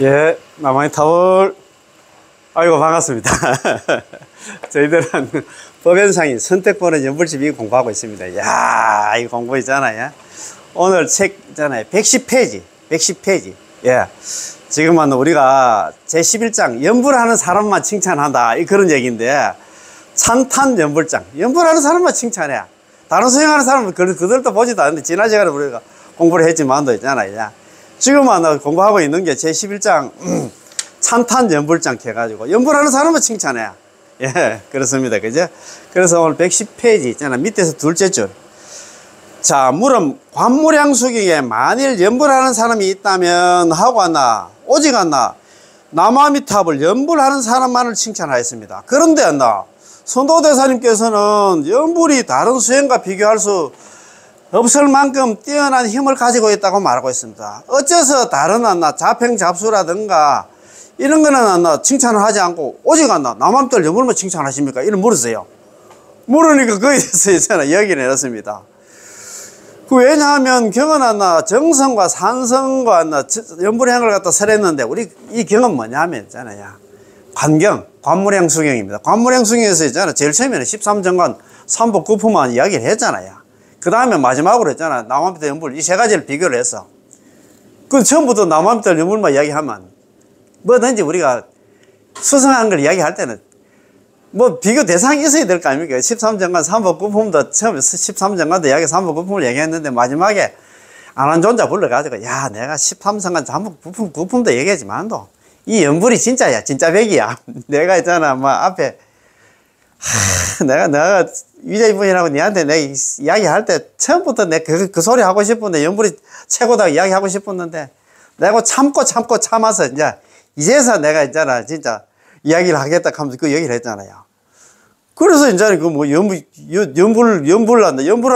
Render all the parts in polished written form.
예, 남한의 타월. 아이고, 반갑습니다. 저희들은 법연상인 선택보는 연불집이 공부하고 있습니다. 이야, 이 공부 있잖아요. 오늘 책 있잖아요. 110페이지. 110페이지. 예. 지금은 우리가 제11장, 연불하는 사람만 칭찬한다. 그런 얘기인데, 찬탄 연불장. 연불하는 사람만 칭찬해. 다른 수행하는 사람은 그들도 보지도 않는데, 지난 시간에 우리가 공부를 했지만도 있잖아요. 지금은 공부하고 있는 게 제11장, 찬탄 연불장 해가지고, 연불하는 사람은 칭찬해. 예, 그렇습니다. 그죠? 그래서 오늘 110페이지 있잖아. 밑에서 둘째 줄. 자, 물음, 관무량수경에 만일 연불하는 사람이 있다면 하고 왔나? 오직 왔나? 남아미탑을 연불하는 사람만을 칭찬하였습니다. 그런데 왔나? 선도대사님께서는 연불이 다른 수행과 비교할 수 없을 만큼 뛰어난 힘을 가지고 있다고 말하고 있습니다. 어째서 다른 왔나? 자평잡수라든가 이런 거는 왔나? 칭찬을 하지 않고 오직 왔나? 남아미탑을 연불만 칭찬하십니까? 이런 물으세요. 물으니까 거기에 대해서 있잖아. 이야기를 해놨습니다. 왜냐하면 경은 왔나 정성과 산성과 왔나 연불행을 갖다 설했는데 우리 이 경은 뭐냐면 있잖아요. 관경, 관무량수경입니다. 관무량수경에서 있잖아. 제일 처음에는 13정관 삼복구품만 이야기를 했잖아요. 그 다음에 마지막으로 했잖아. 남아미탑 연불 이 세 가지를 비교를 했어. 그 처음부터 남아미탑 연불만 이야기하면 뭐든지 우리가 수성한 걸 이야기할 때는 뭐 비교 대상이 있어야 될 거 아닙니까? 13정관 삼복구품도 처음에 13정관도 이야기 삼복구품을 얘기했는데 마지막에 안한존자 불러가지고 야 내가 13정관 삼복구품도 얘기하지만도 이 연불이 진짜야. 진짜 백이야. 내가 있잖아 뭐 앞에 내가 위자이분이라고 니한테 내 이야기할 때 처음부터 내 그 소리 하고 싶은데 연불이 최고다 이야기하고 싶었는데 내가 참아서 이제서 내가 있잖아 진짜 이야기를 하겠다 하면서 그 얘기를 했잖아요. 그래서 이제 그 뭐 연불하는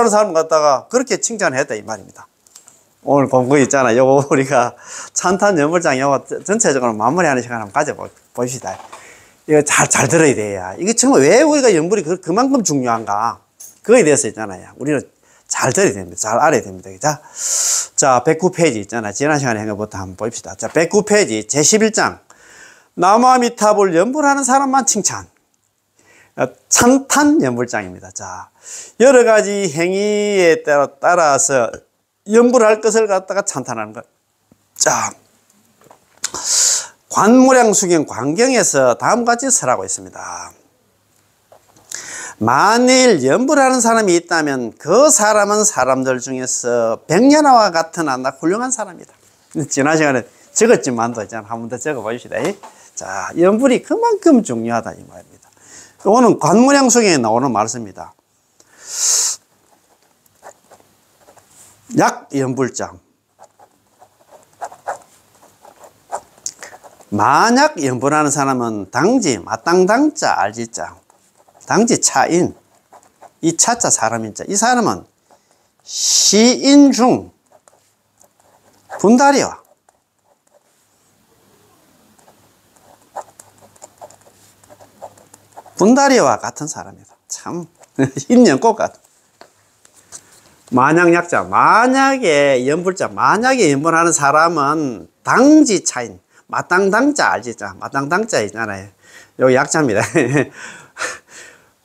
사람 갖다가 그렇게 칭찬했다 이 말입니다. 오늘 공부 있잖아. 요거 우리가 찬탄 연불장 요거 전체적으로 마무리하는 시간 한번 가져봅시다. 이거 잘 들어야 돼요. 이게 정말 왜 우리가 연불이 그만큼 중요한가? 그거에 대해서 있잖아요. 우리는 잘 들어야 됩니다. 잘 알아야 됩니다. 자, 109페이지 있잖아. 지난 시간에 한 것부터 한번 봅시다. 자, 109페이지 제11장. 남아미탑을 연불하는 사람만 칭찬. 찬탄 연불장입니다. 자, 여러 가지 행위에 따라서 연불할 것을 갖다가 찬탄하는 것. 자, 관무량수경 관경에서 다음과 같이 설하고 있습니다. 만일 연불하는 사람이 있다면 그 사람은 사람들 중에서 백년아와 같은 안다 훌륭한 사람이다. 지난 시간에 적었지만도 있잖아. 한 번 더 적어봅시다. 자, 연불이 그만큼 중요하다 이 말입니다. 오늘 관무량수경에 나오는 말씀입니다. 약연불장. 만약 연불하는 사람은 당지, 마땅당자, 알지자, 당지 차인, 이 차자 사람인자, 이 사람은 시인중, 분다리와 같은 사람이다. 참, 흰 연꽃 같은. 만약약자, 만약에 연불하는 사람은 당지 차인, 마땅당자 알지자, 마땅당자 있잖아요. 여기 약자입니다.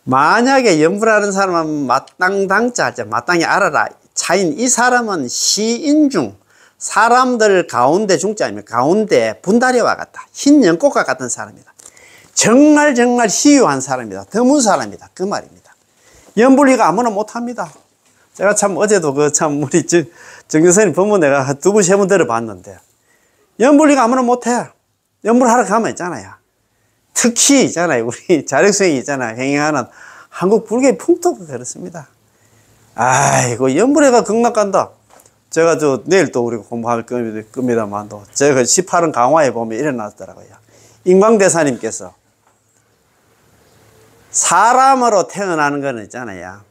만약에 연불하는 사람은 마땅당자 알자, 마땅히 알아라. 차인, 이 사람은 시인중, 사람들 가운데 중자입니다. 가운데 분다리와 같다. 흰 연꽃과 같은 사람이다. 정말 희유한 사람이다. 드문 사람이다. 그 말입니다. 연불이가 아무나 못합니다. 제가 참 어제도 우리 정교사님 법문 내가 두 번, 세 번 들어봤는데 연불이가 아무나 못해. 연불하러 가면 있잖아요. 특히 있잖아요. 우리 자력수행이 있잖아요. 행행하는 한국 불교의 풍토가 그렇습니다. 아이고 연불회가 극락간다. 제가 내일 또 우리가 공부할 겁니다만도 제가 18은 강화에 보면 일어났더라고요. 인광대사님께서 사람으로 태어나는 거는 있잖아요.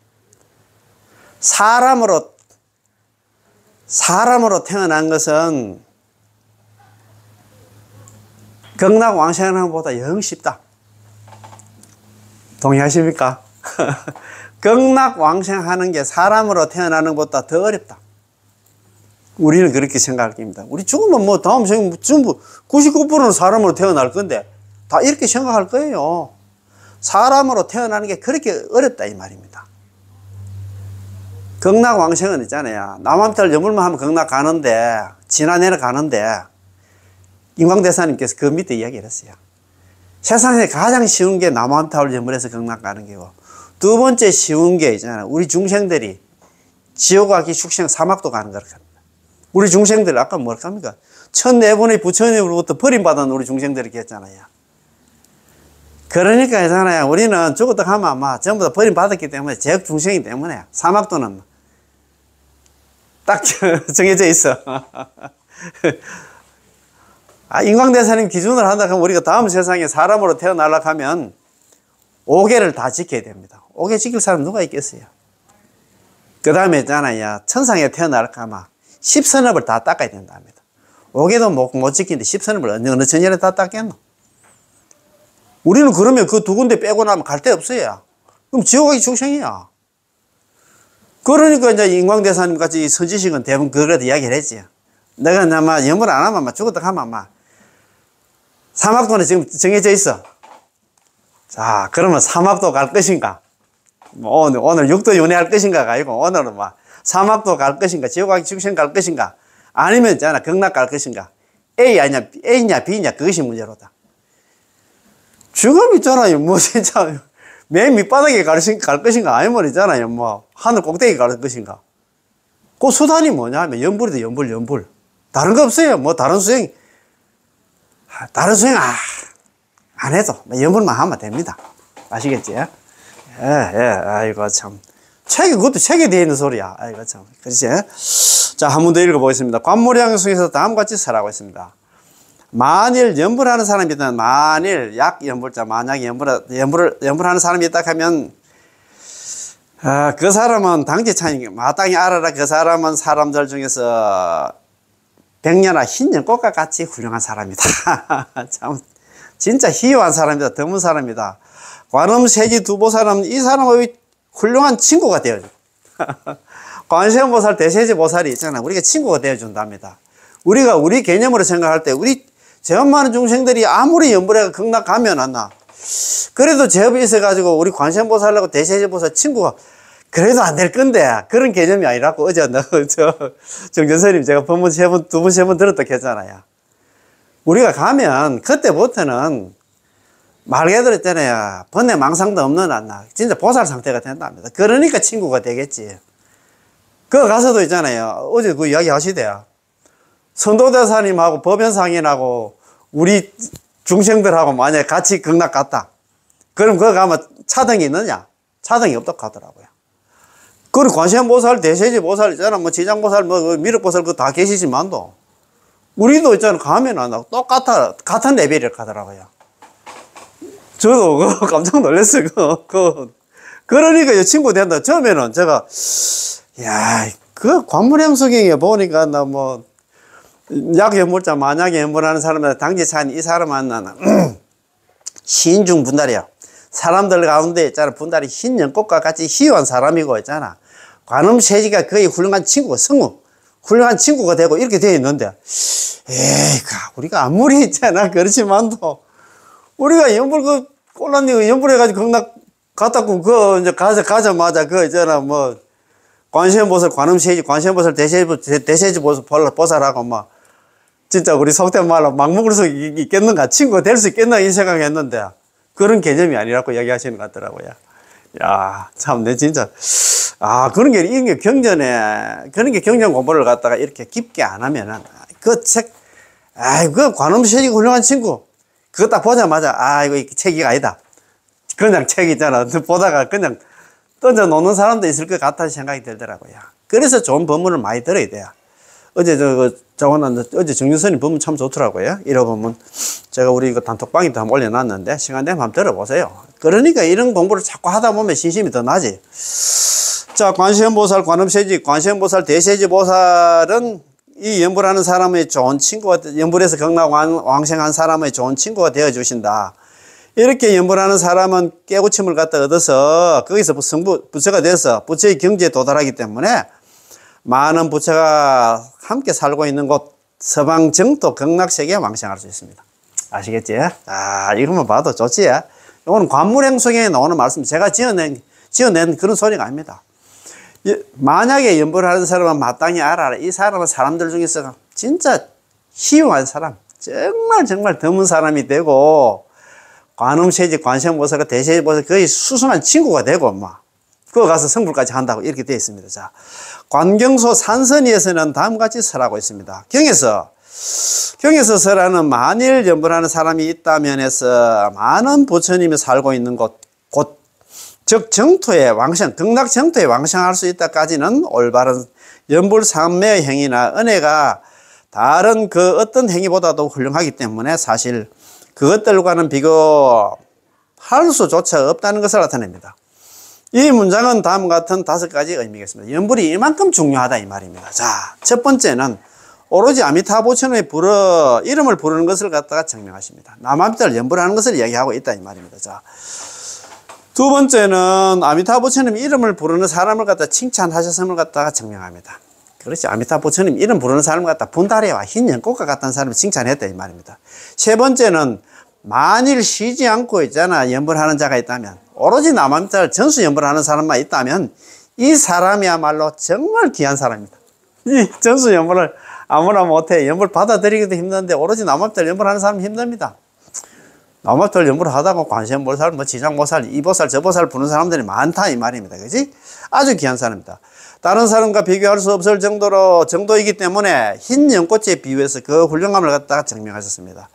사람으로 태어난 것은 극락왕생하는 것보다 영 쉽다. 동의하십니까? 극락왕생하는 게 사람으로 태어나는 것보다 더 어렵다. 우리는 그렇게 생각할 겁니다. 우리 죽으면 뭐 다음 생은 전부 99%는 사람으로 태어날 건데 다 이렇게 생각할 거예요. 사람으로 태어나는 게 그렇게 어렵다 이 말입니다. 극락왕생은 있잖아요. 남한달 여물만 하면 극락 가는데 지나내려 가는데 인광대사님께서 그 밑에 이야기를 했어요. 세상에 가장 쉬운 게 남한타월 여물에서 극락 가는 게고 두 번째 쉬운 게 있잖아요. 우리 중생들이 지옥 가기 축생 사막도 가는 거랍니다. 우리 중생들 아까 뭐랄까 합니까? 1400번의 부처님으로부터 버림받은 우리 중생들이 했잖아요. 그러니까 있잖아요. 우리는 죽었다 하면 아마 전부 다 버림받았기 때문에 제약 중생이기 때문에 사막도는 딱 정해져 있어. 인광대사님 기준으로 한다 하면 우리가 다음 세상에 사람으로 태어나려고 하면 5개를 다 지켜야 됩니다. 5개 지킬 사람 누가 있겠어요? 그 다음에 있잖아요. 천상에 태어나려고 하면 10선업을 다 닦아야 된답니다. 5개도 못 지키는데 10선업을 어느 천년에 다 닦겠노? 우리는 그러면 그 두 군데 빼고 나면 갈 데 없어요. 그럼 지옥 가기 축생이야. 그러니까 이제 인광대사님 같이 선지식은 대부분 그거라도 이야기를 했지. 내가 아마 염을 안 하면 아마 죽었다 하면 아마 사막도는 지금 정해져 있어. 자, 그러면 사막도 갈 것인가? 뭐 오늘 육도 윤회할 것인가가 아니고 오늘은 막 사막도 갈 것인가? 지옥 가기 축생 갈 것인가? 아니면 있잖아 극락 갈 것인가? A냐 B냐 그것이 문제로다. 죽음 있잖아요. 뭐 진짜 맨 밑바닥에 갈 것인가? 아니면 있잖아요. 뭐 하늘 꼭대기 갈 것인가? 그 수단이 뭐냐 하면 연불이다. 연불. 다른 거 없어요. 뭐 다른 수행 안 해도 연불만 하면 됩니다. 아시겠지? 예. 아이고 참 그것도 책에 되어 있는 소리야. 아이고 참 그렇지? 자, 한 번 더 읽어보겠습니다. 관무량 속에서 다음과 같이 설하고 있습니다. 만일 연불하는 사람이 있다면 만일 약연불자 만약에 연불하는 사람이 있다 하면 그 사람은 당지찬이 마땅히 알아라. 그 사람은 사람들 중에서 백년아 흰 연꽃과 같이 훌륭한 사람이다. 참 진짜 희유한 사람이다. 드문 사람이다. 관음세지 두보살은 이 사람의 훌륭한 친구가 되어줘. 관세음보살 대세지보살이 있잖아. 우리가 친구가 되어준답니다. 우리가 우리 개념으로 생각할 때 우리 제법 많은 중생들이 아무리 연불해가 극락 가면 안 나. 그래도 제법이 있어가지고 우리 관세음보살하고 대세지보살 친구가 그래도 안 될 건데 그런 개념이 아니라고 어제 정전선님 제가 법문 두 번, 세 번 들었다 했잖아요. 우리가 가면 그때부터는 말 그대로 있잖아요. 번뇌 망상도 없는 안나 진짜 보살 상태가 된답니다. 그러니까 친구가 되겠지. 그거 가서도 있잖아요. 어제 그 이야기 하시대요. 선도대사님하고 법연상인하고 우리 중생들하고 만약에 같이 극락 갔다. 그럼 그거 가면 차등이 있느냐? 차등이 없다고 하더라고요. 그리고 관세음보살, 대세지보살 있잖아. 뭐 지장보살, 뭐 미륵보살 그거 다 계시지만도 우리도 있잖아. 가면 안 나고 같은 레벨이라고 하더라고요. 저도 그거 깜짝 놀랐어요. 그러니까 이 친구 된다. 처음에는 제가 그 관문행수경에 보니까 나 뭐 약연물자 만약에 연물하는 사람들 당지찬 이 사람은 나는 시인중 분달이야. 사람들 가운데 있잖아. 분달이 흰 연꽃과 같이 희유한 사람이고 있잖아. 관음세지가 거의 훌륭한 친구가 성우 훌륭한 친구가 되고 이렇게 되어 있는데 우리가 아무리 있잖아. 그렇지만도 우리가 연불 그 꼴란니가 연불해가지고 극락 갔다고 그 이제 가자마자 그 있잖아. 뭐 관세음보살 관음세지 관세음보살 대세지보살하고 막 진짜 우리 속된 말로 막 먹을 수 있겠는가 친구가 될 수 있겠나 이 생각했는데 그런 개념이 아니라고 이야기하시는 것 같더라고요. 야, 참, 내 진짜. 그런 게 경전 공부를 갖다가 이렇게 깊게 안 하면은, 그 관음세지 훌륭한 친구. 그거 딱 보자마자, 이거 책이 아니다. 그냥 책 있잖아. 보다가 그냥 던져 놓는 사람도 있을 것 같다는 생각이 들더라고요. 그래서 좋은 법문을 많이 들어야 돼요. 어제 어제 정윤선이 법문 참 좋더라고요. 이런 법문. 제가 우리 이거 단톡방에도 한번 올려놨는데, 시간 되면 한번 들어보세요. 그러니까 이런 공부를 자꾸 하다 보면 신심이 더 나지. 자, 관세음보살, 관음세지, 관세음보살, 대세지보살은 이 연불하는 사람의 좋은 친구가, 연불에서 극락 왕생한 사람의 좋은 친구가 되어주신다. 이렇게 연불하는 사람은 깨우침을 갖다 얻어서 거기서 부처가 돼서 부처의 경지에 도달하기 때문에 많은 부처가 함께 살고 있는 곳 서방 정토 극락세계에 왕생할 수 있습니다. 아시겠지? 아, 이것만 봐도 좋지? 이거는 관물행성에 나오는 말씀, 제가 지어낸 그런 소리가 아닙니다. 만약에 연보를 하는 사람은 마땅히 알아라. 이 사람은 사람들 중에서 진짜 희용한 사람, 정말 드문 사람이 되고, 관음세지, 관세음보살과 대세보살 거의 수순한 친구가 되고, 그거 가서 성불까지 한다고 이렇게 되어 있습니다. 자, 관경소 산선위에서는 다음과 같이 설하고 있습니다. 경에서 설하는 만일 연보를 하는 사람이 있다면 해서 많은 부처님이 살고 있는 곳, 즉 정토에 왕생, 극락 정토에 왕생할 수 있다까지는 올바른 연불 삼매의 행위나 은혜가 다른 그 어떤 행위보다도 훌륭하기 때문에 사실 그것들과는 비교할 수조차 없다는 것을 나타냅니다. 이 문장은 다음과 같은 5가지 의미가 있습니다. 연불이 이만큼 중요하다 이 말입니다. 자, 첫 번째는 오로지 아미타부처님의 이름을 부르는 것을 갖다가 증명하십니다. 남아미타를 연불하는 것을 이야기하고 있다 이 말입니다. 자, 두 번째는 아미타부처님 이름을 부르는 사람을 갖다 칭찬하셨음을 갖다가 증명합니다. 그렇지, 아미타부처님 이름 부르는 사람을 갖다 분다리와 흰 연꽃과 같다는 사람을 칭찬했다 이 말입니다. 세 번째는 만일 쉬지 않고 있잖아 연불하는 자가 있다면, 오로지 남아미타를 전수 연불하는 사람만 있다면 이 사람이야말로 정말 귀한 사람입니다. 이 전수 연불을 아무나 못해. 연불 받아들이기도 힘든데 오로지 남아미타를 연불하는 사람은 힘듭니다. 남아미타를 연불하다가 관세음보살, 지장보살, 이보살, 저보살 부르는 사람들이 많다 이 말입니다. 그지? 아주 귀한 사람입니다. 다른 사람과 비교할 수 없을 정도이기 때문에 흰 연꽃에 비유해서 그 훌륭함을 갖다가 증명하셨습니다.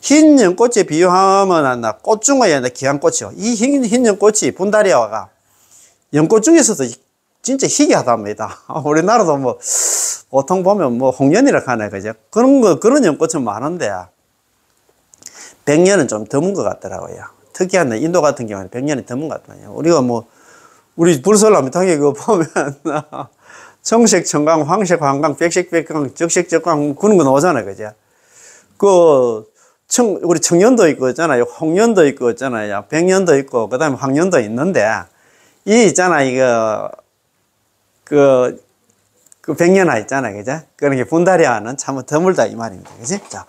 흰 연꽃에 비유하면 꽃중어에 귀한 꽃이요. 이 흰 연꽃이 분다리아가 연꽃 중에서도 진짜 희귀하답니다. 우리나라도 보통 보면 홍련이라 하네, 그죠? 그런 연꽃은 많은데, 백년은 좀 드문 것 같더라고요. 특이한 인도 같은 경우는 백년이 드문 것 같아요. 우리가 우리 불설나무탕에 그거 보면, 청색, 청강, 황색, 황강, 백색, 백강, 적색, 적강, 그런 거 나오잖아요, 그죠? 우리 청년도 있고 있잖아요. 홍년도 있고 있잖아요. 백년도 있고, 그 다음에 황년도 있는데, 그 백년화 있잖아요. 그죠? 그런 게 분다리아는 참 드물다 이 말입니다. 그지? 자.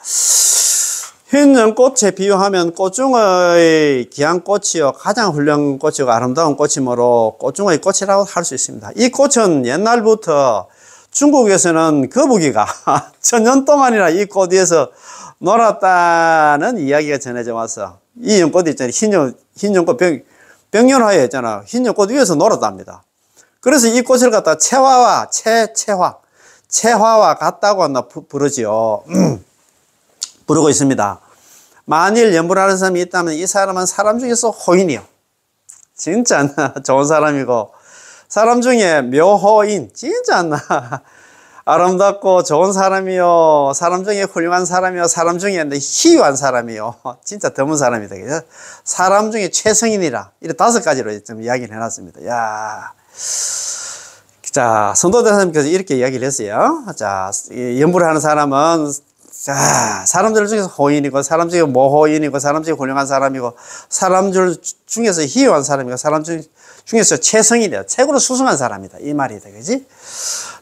흰 연꽃에 비유하면 꽃중의 귀한 꽃이요. 가장 훌륭한 꽃이고 아름다운 꽃이므로 꽃중의 꽃이라고 할 수 있습니다. 이 꽃은 옛날부터 중국에서는 거북이가 천년 동안이나 이 꽃 위에서 놀았다는 이야기가 전해져 와서 이 연꽃 있잖아요. 흰 연꽃 백년화에 있잖아. 흰 연꽃 위에서 놀았답니다. 그래서 이 꽃을 갖다 채화와 같다고 부르지요. 부르고 있습니다. 만일 연불하는 사람이 있다면 이 사람은 사람 중에서 호인이요. 진짜 좋은 사람이고, 사람 중에 묘호인, 진짜 아름답고 좋은 사람이요. 사람 중에 훌륭한 사람이요. 사람 중에 희유한 사람이요. 진짜 드문 사람이다. 그죠? 사람 중에 최성인이라. 이렇게 5가지로 좀 이야기를 해놨습니다. 야. 자, 선도대사님께서 이렇게 이야기를 했어요. 자, 연불을 하는 사람은, 자, 사람들 중에서 호인이고, 사람 중에 모호인이고, 사람 중에 훌륭한 사람이고, 사람들 중에서 희유한 사람이고, 사람 중에서 최성인이다. 최고로 수승한 사람이다. 이 말이다. 그지?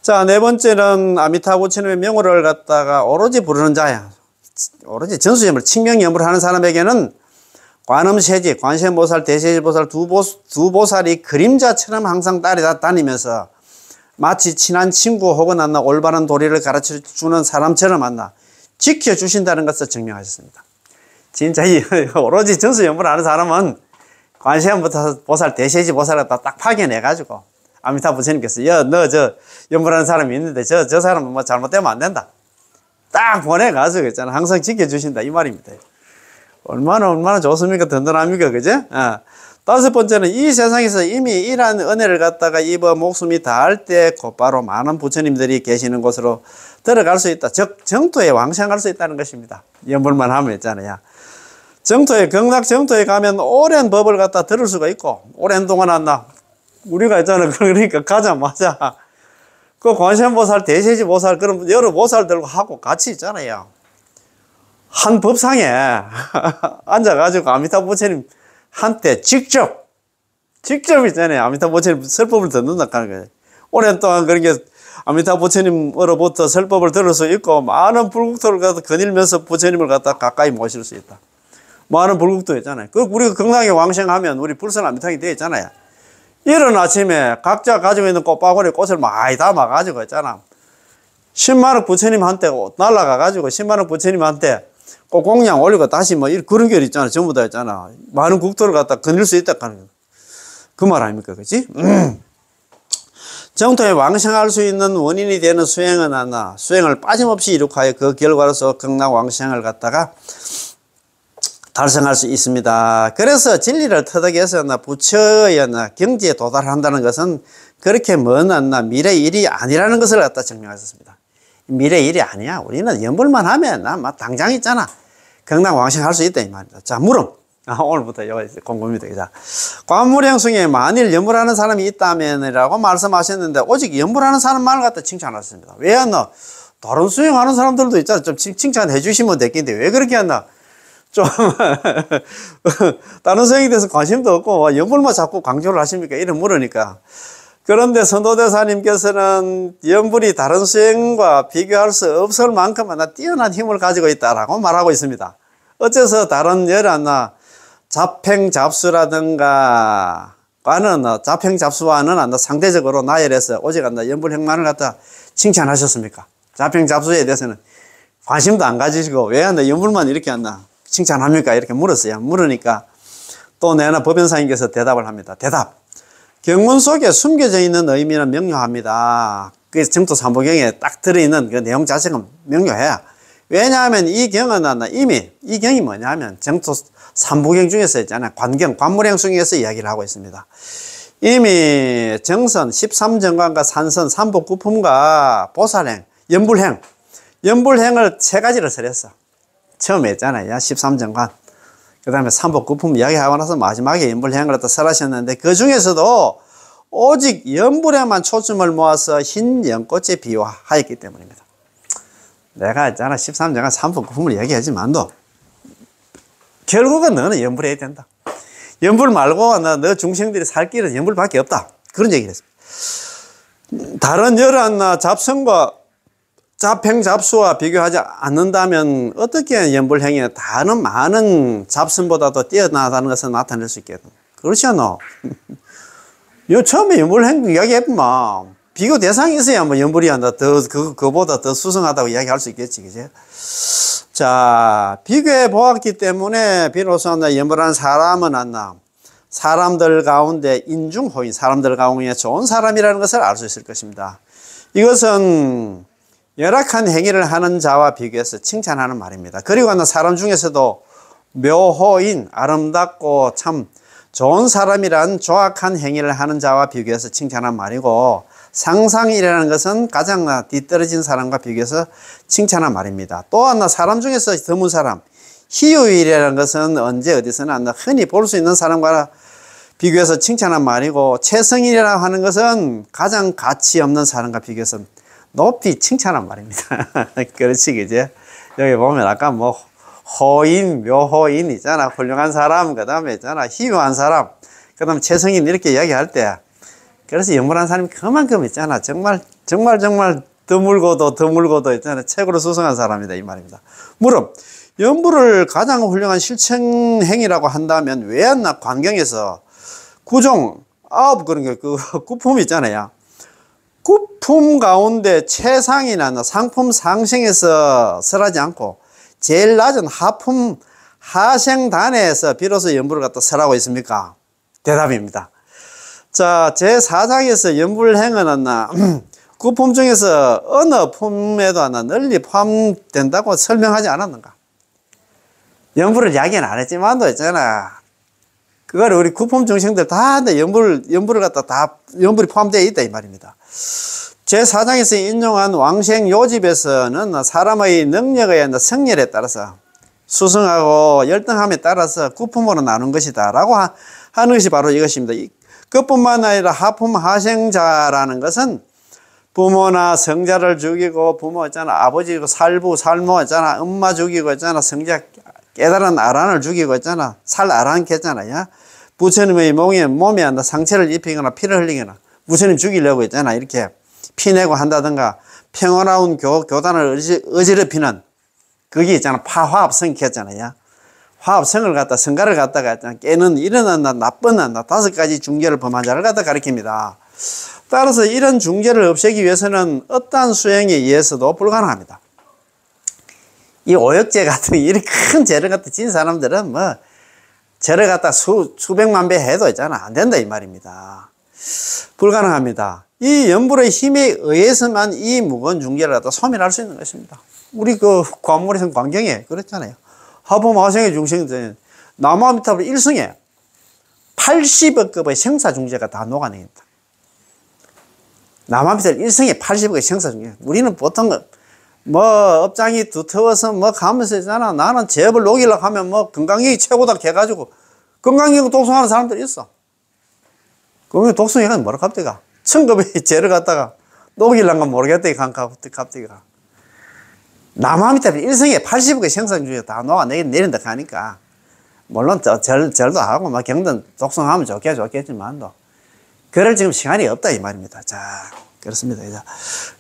자, 네 번째는 아미타부처님의 명호를 갖다가 오로지 부르는 자야. 오로지 전수연불, 칭명연불을 하는 사람에게는 관음세지, 관세음보살, 대세보살 두 보살이 그림자처럼 항상 따라다니면서 마치 친한 친구 혹은 올바른 도리를 가르쳐주는 사람처럼 지켜주신다는 것을 증명하셨습니다. 진짜 오로지 전수연불을 하는 사람은 관세음보살, 대세지보살을 딱 파견해가지고 아미타 부처님께서 너 연불하는 사람이 있는데 저 사람은 잘못되면 안 된다. 딱 보내가지고 있잖아. 항상 지켜주신다 이 말입니다. 얼마나 좋습니까? 든든합니까? 그죠? 5번째는 이 세상에서 이미 이러한 은혜를 갖다가 입어 목숨이 닿을 때 곧바로 많은 부처님들이 계시는 곳으로 들어갈 수 있다. 즉 정토에 왕생할 수 있다는 것입니다. 연불만 하면 있잖아요. 극락 정토에 가면 오랜 법을 갖다 들을 수가 있고, 오랜 동안 우리가 있잖아. 그러니까 가자마자 그 관세음보살, 대세지보살, 그런 여러 보살들과 하고 같이 있잖아요. 한 법상에 앉아가지고 아미타 부처님 한테 직접 있잖아요. 아미타 부처님 설법을 듣는다 하는 거예요. 오랜 동안 그렇게 아미타 부처님으로부터 설법을 들을 수 있고 많은 불국토를 갖다 거닐면서 부처님을 갖다 가까이 모실 수 있다. 많은 불국토 있잖아요. 그 우리가 건강하게 왕생하면 우리 불선 아미탕이 되어 있잖아요. 이른 아침에 각자 가지고 있는 꽃바구니에 꽃을 많이 담아가지고 있잖아. 10만원 부처님한테 날라가가지고 10만원 부처님한테 꽃공양 올리고 다시 뭐 그런 게 있잖아. 전부 다 있잖아. 많은 국토를 갖다 거닐 수 있다 하는 거. 그 말 아닙니까? 그치? 정토에 왕생할 수 있는 원인이 되는 수행은 하나, 수행을 빠짐없이 이룩하여 그 결과로서 극락왕생을 갖다가 달성할 수 있습니다. 그래서 진리를 터득해서 부처의 경지에 도달한다는 것은 그렇게 먼 미래 일이 아니라는 것을 갖다 증명하셨습니다. 미래 일이 아니야. 우리는 연불만 하면 당장 있잖아. 극락왕생할 수 있다 이 말입니다. 자, 물음. 오늘부터 이거 공부입니다. 자, 관무량 중에 만일 연불하는 사람이 있다면이라고 말씀하셨는데 오직 연불하는 사람만을 갖다 칭찬하셨습니다. 왜 했나? 다른 수행하는 사람들도 있잖아. 좀 칭찬해 주시면 됐겠는데 왜 그렇게 했나? 좀 다른 수행에 대해서 관심도 없고 연불만 자꾸 강조를 하십니까? 이런 물으니까. 그런데 선도대사님께서는 연불이 다른 수행과 비교할 수 없을 만큼 뛰어난 힘을 가지고 있다라고 말하고 있습니다. 어째서 다른 여러 잡행잡수라든가 잡행잡수와는 상대적으로 나열해서 오직 연불행만을 갖다 칭찬하셨습니까? 잡행잡수에 대해서는 관심도 안 가지시고 왜 연불만 이렇게 칭찬합니까? 이렇게 물었어요. 물으니까 또 내나 법연사님께서 대답을 합니다. 대답. 경문 속에 숨겨져 있는 의미는 명료합니다. 그래서 정토 삼부경에 딱 들어있는 그 내용 자체가 명료해요. 왜냐하면 이 경은 이미 이 경이 뭐냐면 정토 삼부경 중에서 있잖아요. 관경, 관무량 중에서 이야기를 하고 있습니다. 이미 정선, 13정관과 산선, 삼복구품과 보살행, 연불행을 세 가지를 설했어. 처음에 했잖아요. 13정관. 그 다음에 삼복구품 이야기하고 나서 마지막에 연불행을 갖다 설하셨는데 그 중에서도 오직 연불에만 초점을 모아서 흰 연꽃에 비유하였기 때문입니다. 내가 있잖아 13정관 삼복구품을 이야기하지만도 결국은 너는 연불해야 된다. 연불 말고 너 중생들이 살 길은 연불밖에 없다. 그런 얘기를 했습니다. 다른 여러 잡성과 잡행잡수와 비교하지 않는다면 어떻게 연불행이 다른 많은 잡성보다도 뛰어나다는 것을 나타낼 수 있겠노? 그렇지 않나? 처음에 연불행 이야기했구만. 비교 대상이 있어야 연불이 그보다 더 수승하다고 이야기할 수 있겠지, 그지? 자, 비교해 보았기 때문에 비로소 연불하는 사람은 사람들 가운데 인중호인, 사람들 가운데 좋은 사람이라는 것을 알 수 있을 것입니다. 이것은 열악한 행위를 하는 자와 비교해서 칭찬하는 말입니다. 그리고 사람 중에서도 묘호인, 아름답고 참 좋은 사람이란 조악한 행위를 하는 자와 비교해서 칭찬하는 말이고, 상상이라는 것은 가장 뒤떨어진 사람과 비교해서 칭찬한 말입니다. 또한 사람 중에서 드문 사람, 희유일이라는 것은 언제 어디서나 흔히 볼 수 있는 사람과 비교해서 칭찬한 말이고, 최성일이라고 하는 것은 가장 가치 없는 사람과 비교해서 높이 칭찬한 말입니다. 그렇지, 그제? 여기 보면 아까 호인, 묘호인 있잖아. 훌륭한 사람, 그 다음에 있잖아. 희유한 사람, 그 다음에 최성인 이렇게 이야기할 때, 그래서 연불한 사람이 그만큼 있잖아. 정말 드물고도 있잖아. 최고로 수승한 사람이다. 이 말입니다. 물음, 연불을 가장 훌륭한 실천행위라고 한다면 왜 관경에서 구종, 그런 게 구품 있잖아요. 구품 가운데 최상이나 상품 상생에서 설하지 않고 제일 낮은 하품 하생단에서 비로소 연불을 갖다 설하고 있습니까? 대답입니다. 자, 제4장에서 연불행은 구품 중에서 어느 품에도 널리 포함된다고 설명하지 않았는가? 연불을 이야기는 안 했지만도 있잖아. 그걸 우리 구품 중생들 다 연불을 갖다 다 연불이 포함되어 있다 이 말입니다. 제4장에서 인용한 왕생 요집에서는 사람의 능력의 성렬에 따라서 수승하고 열등함에 따라서 구품으로 나눈 것이다 라고 하는 것이 바로 이것입니다. 그뿐만 아니라 하품 하생자라는 것은 부모나 성자를 죽이고 부모 있잖아 아버지 살부 살모 있잖아 엄마 죽이고 있잖아 성자 깨달은 아란을 죽이고 있잖아 살 아란 했잖아요. 부처님의 몸에 상처를 입히거나 피를 흘리거나 부처님 죽이려고 했잖아. 이렇게 피내고 한다든가 평화로운 교단을 어지럽히는 그게 있잖아. 파화합성 했잖아요. 화합성을 갖다 성가를 갖다가 깨는 이런 나쁜 다섯 가지 중죄를 범한 자를 갖다 가리킵니다. 따라서 이런 중죄를 없애기 위해서는 어떠한 수행에 의해서도 불가능합니다. 이 오역죄 같은 이렇게 큰 죄를 갖다 진 사람들은 뭐 죄를 갖다 수백만 배 해도 있잖아. 안 된다 이 말입니다. 불가능합니다. 이 염불의 힘에 의해서만 이 무거운 중죄를 갖다 소멸할 수 있는 것입니다. 우리 그 관물에서 광경에 그랬잖아요. 하보마생의 중생들 나무아미타불 1승에 80억 급의 생사중죄가 다 녹아냅니다. 나무아미타불 1승에 80억의 생사중죄. 우리는 보통 뭐 업장이 두터워서 뭐 가면서 있잖아. 나는 제업을 녹이려고 하면 뭐 건강경이 최고다 해가지고 건강경 독송하는 사람들이 있어. 그러면 독송해가 뭐라 갑자기가 천급의 죄를 갖다가 녹이려고 모르겠다 이 갑자기가. 나무아미타불 1승에 80억의 생사중죄가 다 녹아내린다 하니까 물론 절도 하고 막 경전 독송하면 좋겠지만도 그럴 지금 시간이 없다 이 말입니다. 자, 그렇습니다.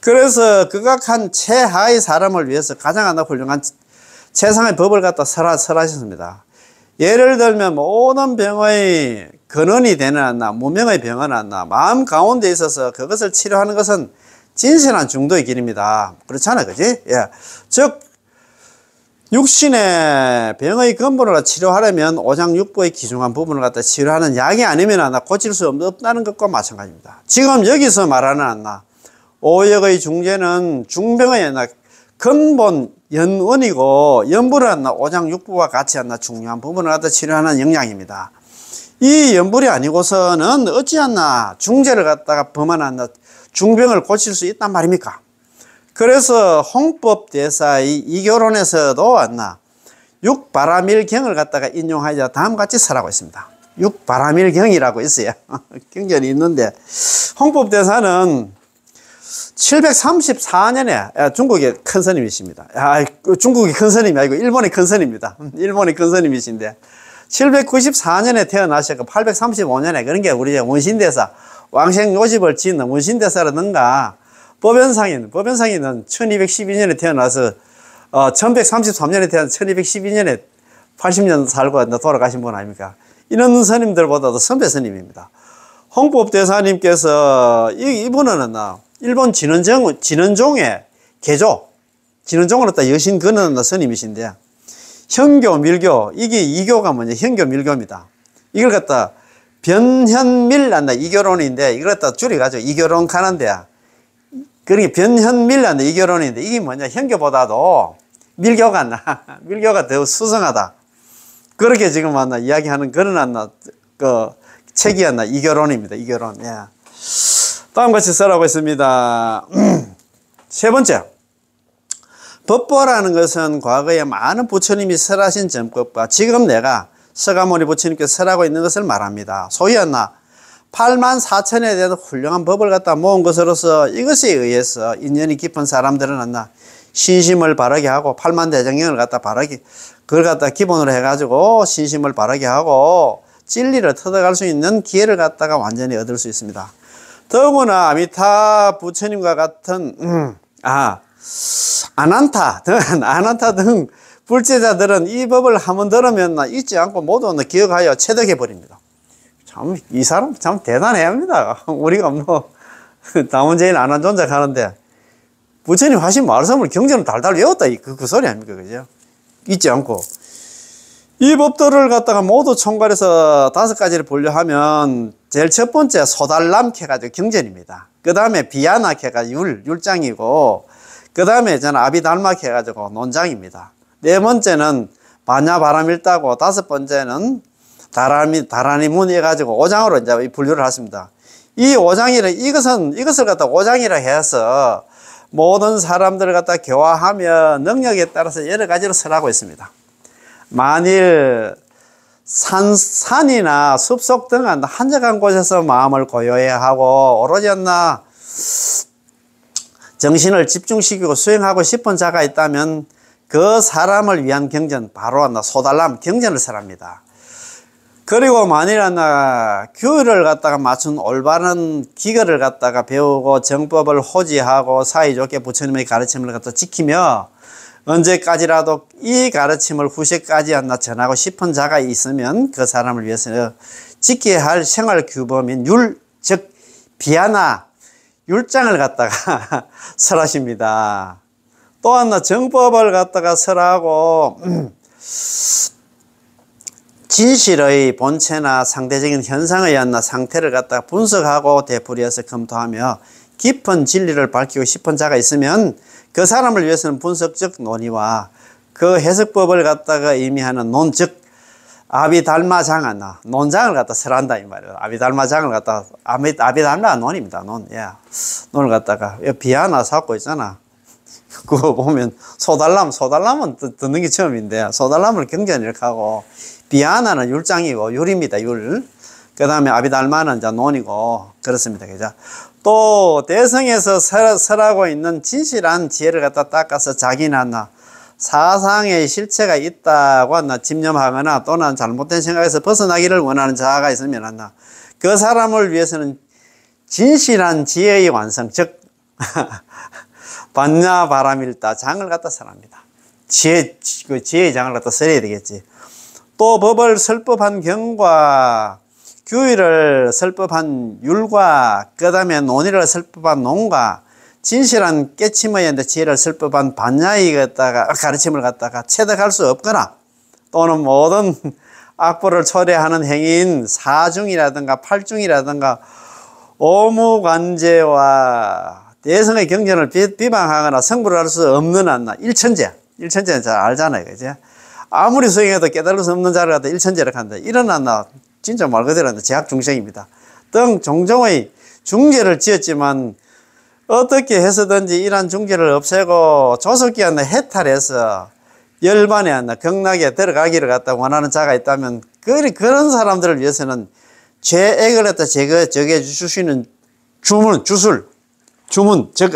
그래서 극악한 최하의 사람을 위해서 가장 훌륭한 최상의 법을 갖다 설하셨습니다. 예를 들면 모든 병의 근원이 되는 무명의 병은 마음 가운데 있어서 그것을 치료하는 것은 진실한 중도의 길입니다. 그렇잖아요. 그지? 예. 즉, 육신의 병의 근본을 치료하려면 오장육부의 기중한 부분을 갖다 치료하는 약이 아니면 고칠 수 없다는 것과 마찬가지입니다. 지금 여기서 말하는 오역의 중죄는 중병의 근본 연원이고 염불은 오장육부와 같이 중요한 부분을 갖다 치료하는 영양입니다. 이 염불이 아니고서는 어찌하나 중죄를 갖다가 범한 중병을 고칠 수 있단 말입니까? 그래서 홍법대사의 이교론에서도 육바라밀경을 갖다가 인용하자 다음같이 설하고 있습니다. 육바라밀경이라고 있어요. 경전이 있는데 홍법대사는 734년에 중국의 큰 스님이십니다. 중국의 큰 스님이 아니고 일본의 큰 스님입니다. 일본의 큰 스님이신데 794년에 태어나셨고 835년에 그런 게 우리 원신대사 왕생 요집을 짓는 원신대사라든가 법연상인, 법연상인은 1212년에 태어나서 1133년에 태어나서 1212년에 80년 살고 돌아가신 분 아닙니까? 이런 스님들보다도 선배 스님입니다. 홍법대사님께서 이분은 일본 진원종의 개조, 진원종으로 여신 근원 스님이신데 현교, 밀교, 이게 이교가 뭐냐? 현교, 밀교입니다. 이걸 갖다 변현밀 이교론인데 이걸 갖다 줄여가지고 이교론 가는데 그러니까 변현밀 이교론인데 이게 뭐냐? 현교보다도 밀교가 밀교가 더 수성하다. 그렇게 지금 이야기하는 그런 그 책이 이교론입니다. 이교론. 예. 다음같이 써라고 있습니다. 세 번째. 법보라는 것은 과거에 많은 부처님이 설하신 전법과 지금 내가 서가모니 부처님께서 설하고 있는 것을 말합니다. 소위 84,000에 대한 훌륭한 법을 갖다 모은 것으로서 이것에 의해서 인연이 깊은 사람들은 신심을 바르게 하고 8만대정경을 갖다 바르게 그걸 갖다 기본으로 해가지고 신심을 바르게 하고 진리를 터득할 수 있는 기회를 갖다가 완전히 얻을 수 있습니다. 더구나 아미타 부처님과 같은 아난타 등 불제자들은 이 법을 한번 들으면 잊지 않고 모두 기억하여 체득해 버립니다. 참 이 사람 참 대단해야 합니다. 우리가 다문제인 아난존자 가는데 부처님 하신 말씀을 경전을 달달 외웠다 그 소리 아닙니까? 그죠? 잊지 않고 이 법들을 갖다가 모두 총괄해서 5가지를 분류하면 제일 첫 번째 소달람 해가지고 경전입니다. 그 다음에 비야나 해가지고 율장이고 그 다음에 저는 아비달막 해가지고 논장입니다. 네 번째는 바냐바라밀다고 다섯 번째는 다라니문 해가지고 오장으로 이제 분류를 했습니다. 이 오장이라 이것을 갖다 오장이라 해서 모든 사람들을 갖다 교화하며 능력에 따라서 여러 가지로 설하고 있습니다. 만일 산이나 숲속 등 한적한 곳에서 마음을 고요해야 하고 오로지 정신을 집중시키고 수행하고 싶은 자가 있다면 그 사람을 위한 경전 바로 소달람 경전을 설합니다. 그리고 만일이나 규율을 갖다가 맞춘 올바른 기거를 갖다가 배우고 정법을 호지하고 사이좋게 부처님의 가르침을 갖다 지키며 언제까지라도 이 가르침을 후세까지 전하고 싶은 자가 있으면 그 사람을 위해서 지켜야 할 생활 규범인 율, 즉 비하나 율장을 갖다가 설하십니다. 또 하나 정법을 갖다가 설하고 진실의 본체나 상대적인 현상의 상태를 갖다가 분석하고 되풀이해서 검토하며 깊은 진리를 밝히고 싶은 자가 있으면 그 사람을 위해서는 분석적 논의와 그 해석법을 갖다가 의미하는 논, 즉 아비달마장 논장을 갖다 설한다 이 말이에요. 아비달마장을 갖다가 아비달마 논입니다. 논, 예, 논을 갖다가 비하나 쌓고 있잖아. 그거 보면 소달람은 듣는 게 처음인데 소달람을 경전 이렇게 하고 비하나는 율장이고 율입니다. 율. 그 다음에 아비달마는 이제 논이고 그렇습니다. 그죠? 또 대성에서 설하고 있는 진실한 지혜를 갖다 닦아서 자기나 사상의 실체가 있다고 집념하거나 또는 잘못된 생각에서 벗어나기를 원하는 자가 있으면 그 사람을 위해서는 진실한 지혜의 완성, 즉 반야바라밀다 장을 갖다 설합니다. 지혜의 장을 갖다 설해야 되겠지. 또 법을 설법한 경과 규율을 설법한 율과 그 다음에 논의를 설법한 논과 진실한 깨침의 지혜를 설법한 반야의 가르침을 갖다가 체득할 수 없거나 또는 모든 악보를 초래하는 행위인 사중이라든가 팔중이라든가 오무관제와 대성의 경전을 비방하거나 성불을 할 수 없는 일천제는 잘 알잖아요. 그죠? 아무리 수행해도 깨달을 수 없는 자를 갖다 일천제를 한다. 이런 진짜 말 그대로 제약중생입니다. 등 종종의 중제를 지었지만 어떻게 해서든지 이러한 중제를 없애고 조속히 해탈해서 열반에 극락에 들어가기를 갖다 원하는 자가 있다면 그런 사람들을 위해서는 죄액을 갖다 적해 주시는 주문 즉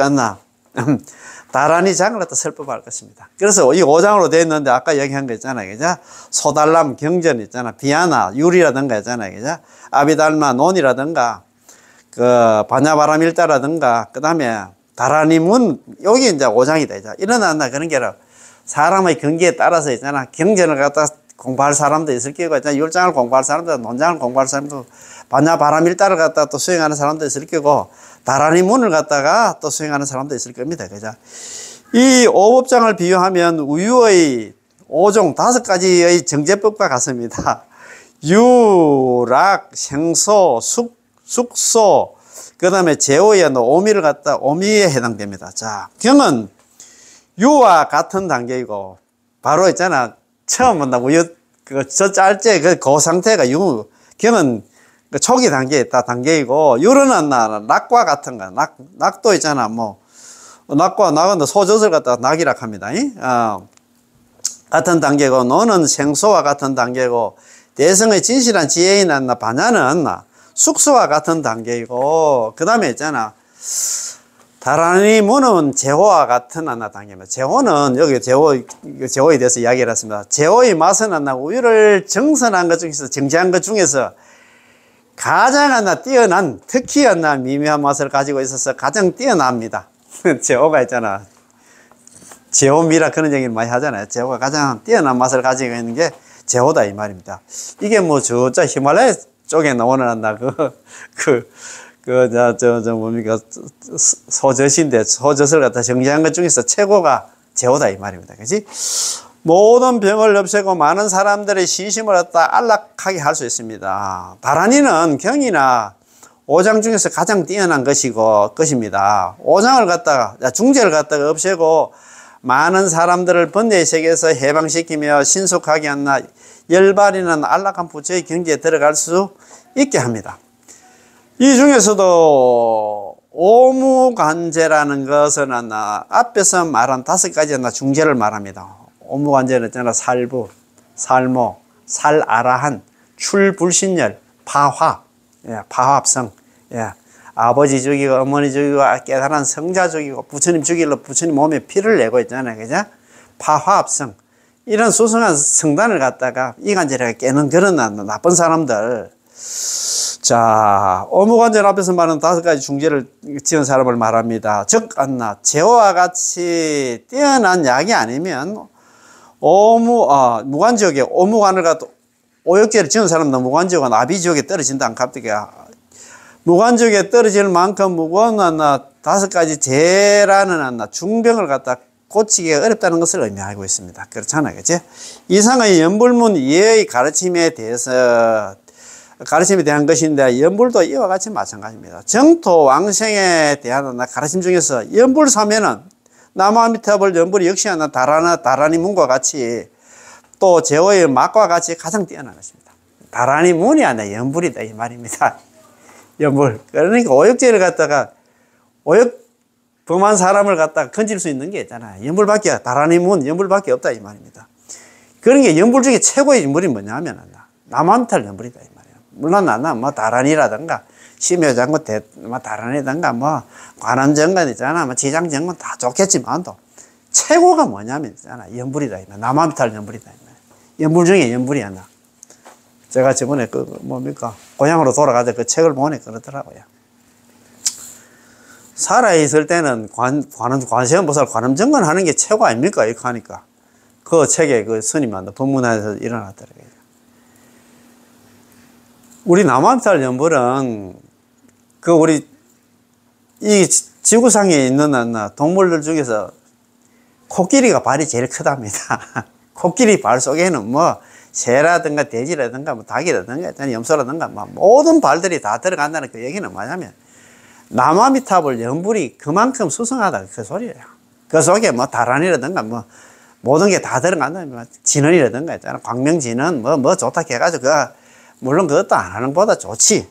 다란히 장을 갖다 설법할 것입니다. 그래서 이 5장으로 되어 있는데 아까 얘기한 거 있잖아요. 그죠? 소달람 경전 있잖아. 비하나 율이라든가 있잖아요. 그죠? 아비달마 논이라든가 그 반야바라밀다라든가 그 다음에 다란히 문 여기 이제 5장이다. 이제 일어난다 그런 게 아니라 사람의 경기에 따라서 있잖아. 경전을 갖다 공부할 사람도 있을 거고 있잖아. 율장을 공부할 사람도 논장을 공부할 사람도 반야바라밀다를 갖다 또 수행하는 사람도 있을 거고 다란히 문을 갖다가 또 수행하는 사람도 있을 겁니다. 그죠? 이 오법장을 비유하면 우유의 5종 5가지의 정제법과 같습니다. 유락, 생소, 숙소, 그 다음에 제오의 오미에 해당됩니다. 자, 경은 유와 같은 단계이고, 바로 있잖아. 처음 본다. 우유, 저 짤제, 그 상태가 유, 경은 그 초기 단계에 있다 단계이고, 유르는 낙과 같은 거, 낙도 있잖아. 낙과 낙은 소젖을 갖다가 낙이라 합니다. 같은 단계고, 노는 생소와 같은 단계고, 대성의 진실한 지혜인 반야는 숙소와 같은 단계이고, 그 다음에 있잖아. 다란히 문은 제호와 같은 단계입니다. 제호는, 여기 제호에 대해서 이야기를 했습니다. 제호의 맛은 우유를 정선한 것 중에서, 정제한 것 중에서 가장 뛰어난, 특히 미묘한 맛을 가지고 있어서 가장 뛰어납니다. 제호가 있잖아. 제호미라 그런 얘기를 많이 하잖아요. 제호가 가장 뛰어난 맛을 가지고 있는 게 제호다 이 말입니다. 이게 저쪽 히말라야 쪽에 나오는 뭡니까 소젖인데 소젖을 갖다 정제한 것 중에서 최고가 제호다 이 말입니다. 그렇지? 모든 병을 없애고 많은 사람들의 신심을 갖다 안락하게 할 수 있습니다. 다란이는 경이나 5장 중에서 가장 뛰어난 것입니다. 5장을 갖다가, 중제를 갖다가 없애고 많은 사람들을 번뇌의 세계에서 해방시키며 신속하게 열발이는 안락한 부처의 경지에 들어갈 수 있게 합니다. 이 중에서도 오무관제라는 것은 앞에서 말한 5가지 중제를 말합니다. 오무관제는 있잖아. 살부, 살모, 살아라한, 출불신열, 파화, 파합성, 아버지 죽이고 어머니 죽이고 깨달은 성자 죽이고 부처님 죽이려 부처님 몸에 피를 내고 있잖아요. 그죠? 파화합성, 이런 수승한 성단을 갖다가 이간질하게 깨는 그런 나쁜 사람들. 자, 오무관절 앞에서 말하는 5가지 중죄를 지은 사람을 말합니다. 즉, 제와 같이 뛰어난 약이 아니면 무관지옥에 오무관을 갖다 오역죄를 지은 사람은 무관지옥은 아비지옥에 떨어진다. 갑자기야. 무관지옥에 떨어질 만큼 무거운 5가지 죄라는 중병을 갖다 고치기가 어렵다는 것을 의미하고 있습니다. 그렇잖아요. 그치? 이상의 연불문 이해의 가르침에 대한 것인데, 연불도 이와 같이 마찬가지입니다. 정토 왕생에 대한 가르침 중에서 연불 사면은 나무아미타불 연불이 역시 다라니 문과 같이 또 제호의 막과 같이 가장 뛰어난 것입니다. 다라니 문이 아니라 연불이다 이 말입니다. 연불. 그러니까 오역죄를 갖다가 오역 범한 사람을 갖다가 건질 수 있는 게 있잖아요. 연불밖에, 다라니 문, 연불밖에 없다 이 말입니다. 그런 게 연불 중에 최고의 연불이 뭐냐면 나무아미탈 연불이다 이 말이에요. 물론 뭐 다란이라든가 심효장군 다란이라든가 뭐 관음정관 있잖아, 뭐 지장정관 다 좋겠지만도 최고가 뭐냐면 있잖아, 연불이다 이 말. 나무아미탈 연불이다 이 말. 연불 중에 연불이 하나. 제가 저번에 고향으로 돌아가서 그 책을 보니 그러더라고요. 살아있을 때는 관세음보살 관음정관 하는 게 최고 아닙니까? 이렇게 하니까. 그 책에 그 스님한테 법문안에서 일어났더라고요. 우리 나무아미탈 연불은 우리 이 지구상에 있는 동물들 중에서 코끼리가 발이 제일 크답니다. 코끼리 발 속에는 뭐 새라든가 돼지라든가 뭐 닭이라든가 염소라든가 뭐 모든 발들이 다 들어간다는 그 얘기는 뭐냐면 나무아미타불 연불이 그만큼 수승하다 그 소리예요. 그 속에 뭐 다란이라든가 뭐 모든 게 다 들어간다. 뭐 진언이라든가 있잖아. 광명진언 뭐 좋다 해가지고 물론 그것도 안 하는 것보다 좋지.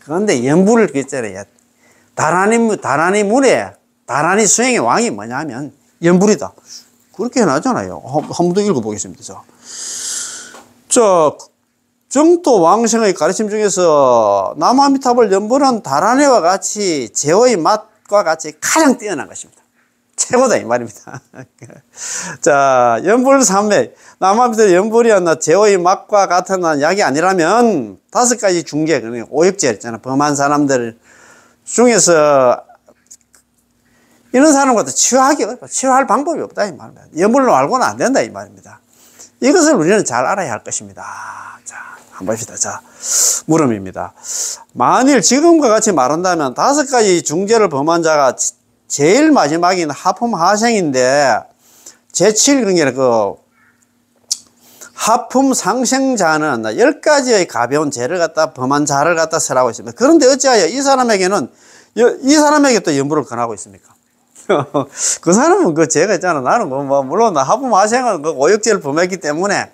그런데 연불을 그랬잖아요. 다란이 물에 다란이 수행의 왕이 뭐냐면 연불이다. 그렇게 해놨잖아요. 한 번 더 읽어보겠습니다. 정토 왕생의 가르침 중에서 나무아미타불 연불은 다란이와 같이 제호의 맛과 같이 가장 뛰어난 것입니다. 최고다 이 말입니다. 자, 연불 삼매 나무아미타불 연불이 제호의 맛과 같은 약이 아니라면 5가지 중죄, 오역죄 있잖아. 범한 사람들 중에서 이런 사람과 치유하기 어렵다. 치유할 방법이 없다 이 말입니다. 연불로 알고는 안 된다 이 말입니다. 이것을 우리는 잘 알아야 할 것입니다. 자, 한번 봅시다. 자, 물음입니다. 만일 지금과 같이 말한다면 5가지 중죄를 범한 자가 제일 마지막인 하품하생인데 제7경에 하품 상생자는 10가지의 가벼운 죄를 갖다 범한 자를 갖다 설하고 있습니다. 그런데 어찌하여 이 사람에게 또 연불을 권하고 있습니까? 그 사람은 그 죄가 있잖아. 나는 물론 하품하생은 오역죄를 범했기 때문에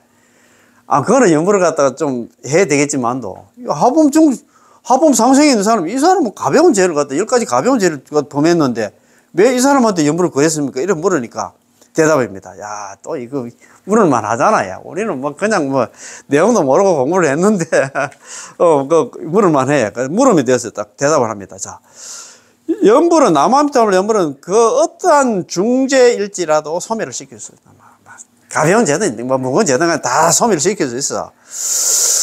그거는 연불을 갖다가 좀 해야 되겠지만도 하품 상생에 있는 사람, 이 사람은 가벼운 죄를 갖다 10가지 가벼운 죄를 범했는데 왜 이 사람한테 연불을 구했습니까? 이렇게 물으니까 대답입니다. 야, 또 이거 물을만 하잖아요. 우리는 그냥 내용도 모르고 공부를 했는데 물을만 해. 물음이 되어서 딱 대답을 합니다. 자, 연불은 나무아미타불 연불은 어떠한 중죄일지라도 소멸을 시킬 수 있다. 가벼운 죄든 무거운 죄든 다 소멸을 시킬 수 있어.